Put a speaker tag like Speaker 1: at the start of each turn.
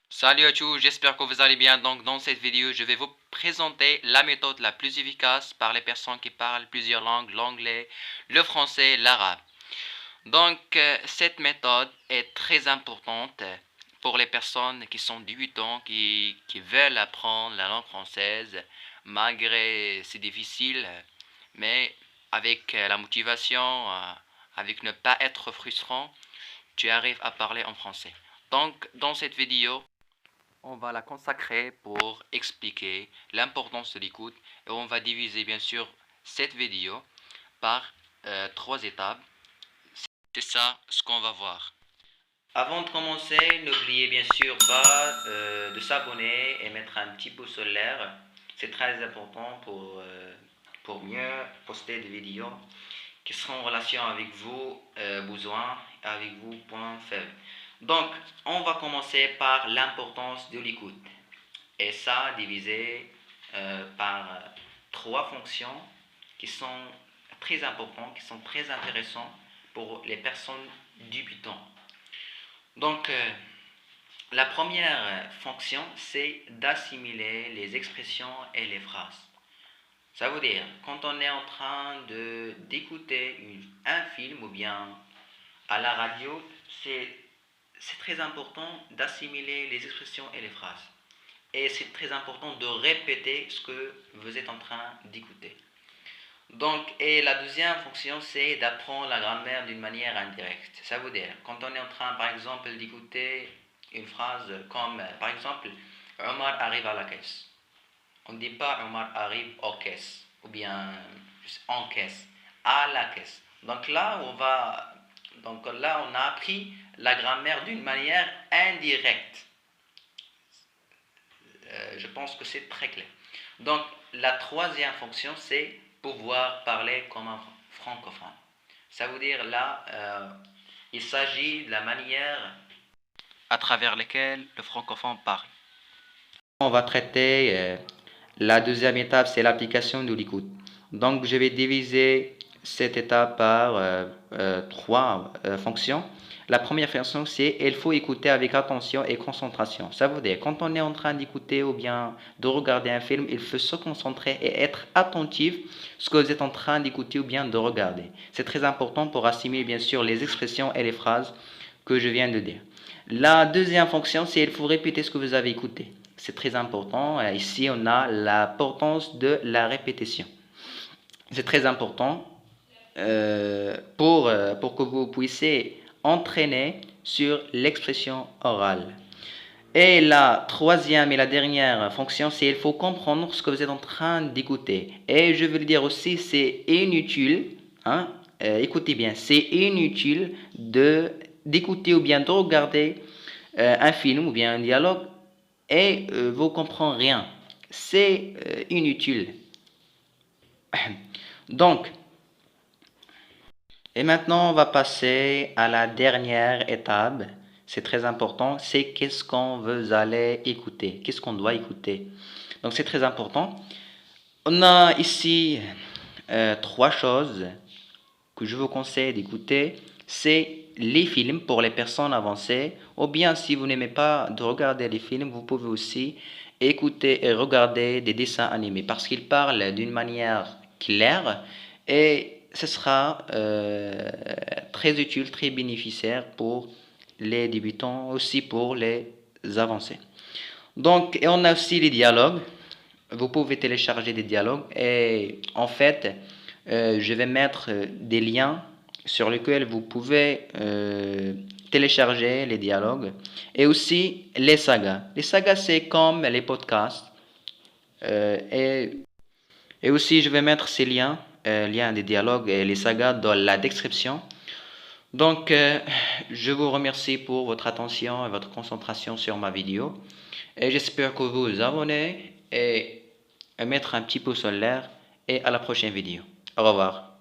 Speaker 1: Salut à tous, j'espère que vous allez bien. Donc dans cette vidéo, je vais vous présenter la méthode la plus efficace par les personnes qui parlent plusieurs langues, l'anglais, le français, l'arabe. Donc cette méthode est très importante pour les personnes qui sont débutants, qui veulent apprendre la langue française, malgré c'est difficile, mais avec la motivation, avec ne pas être frustrant, tu arrives à parler en français. Donc dans cette vidéo, on va la consacrer pour expliquer l'importance de l'écoute et on va diviser bien sûr cette vidéo par trois étapes. C'est ça ce qu'on va voir. Avant de commencer, n'oubliez bien sûr pas de s'abonner et mettre un petit pouce sur l'air. C'est très important pour mieux poster des vidéos qui seront en relation avec vos besoins et avec vos points faibles. Donc, on va commencer par l'importance de l'écoute. Et ça, divisé par trois fonctions qui sont très importantes, qui sont très intéressantes pour les personnes débutantes. Donc, la première fonction, c'est d'assimiler les expressions et les phrases. Ça veut dire, quand on est en train d'écouter un film ou bien à la radio, c'est très important d'assimiler les expressions et les phrases. Et c'est très important de répéter ce que vous êtes en train d'écouter. Donc, et la deuxième fonction, c'est d'apprendre la grammaire d'une manière indirecte. Ça veut dire, quand on est en train, par exemple, d'écouter une phrase comme, par exemple, Omar arrive à la caisse. On ne dit pas Omar arrive aux caisses, ou bien en caisse, à la caisse. Donc là, on a appris la grammaire d'une manière indirecte. Je pense que c'est très clair. Donc, la troisième fonction, c'est pouvoir parler comme un francophone. Ça veut dire là, il s'agit de la manière à travers laquelle le francophone parle. On va traiter la deuxième étape, c'est l'application de l'écoute. Donc, je vais diviser cette étape par trois fonctions. La première fonction, c'est il faut écouter avec attention et concentration. Ça veut dire, quand on est en train d'écouter ou bien de regarder un film, il faut se concentrer et être attentif à ce que vous êtes en train d'écouter ou bien de regarder. C'est très important pour assimiler bien sûr les expressions et les phrases que je viens de dire. La deuxième fonction, c'est il faut répéter ce que vous avez écouté. C'est très important. Ici, on a l'importance de la répétition. C'est très important pour que vous puissiez entraîner sur l'expression orale. Et la troisième et la dernière fonction, c'est il faut comprendre ce que vous êtes en train d'écouter. Et je veux le dire aussi, c'est inutile, hein, écoutez bien, c'est inutile d'écouter ou bien de regarder un film ou bien un dialogue et vous ne comprenez rien. C'est inutile. Donc, et maintenant, on va passer à la dernière étape. C'est très important. C'est qu'est-ce qu'on veut aller écouter. Qu'est-ce qu'on doit écouter. Donc, c'est très important. On a ici trois choses que je vous conseille d'écouter. C'est les films pour les personnes avancées. Ou bien, si vous n'aimez pas de regarder les films, vous pouvez aussi écouter et regarder des dessins animés parce qu'ils parlent d'une manière claire et ce sera très utile, très bénéficiaire pour les débutants, aussi pour les avancés. Donc, et on a aussi les dialogues. Vous pouvez télécharger des dialogues et en fait, je vais mettre des liens sur lesquels vous pouvez télécharger les dialogues et aussi les sagas. Les sagas, c'est comme les podcasts. Euh, et, et aussi, je vais mettre ces liens des dialogues et les sagas dans la description. Donc, je vous remercie pour votre attention et votre concentration sur ma vidéo. Et j'espère que vous vous abonnez et mettre un petit pouce en l'air. Et à la prochaine vidéo. Au revoir.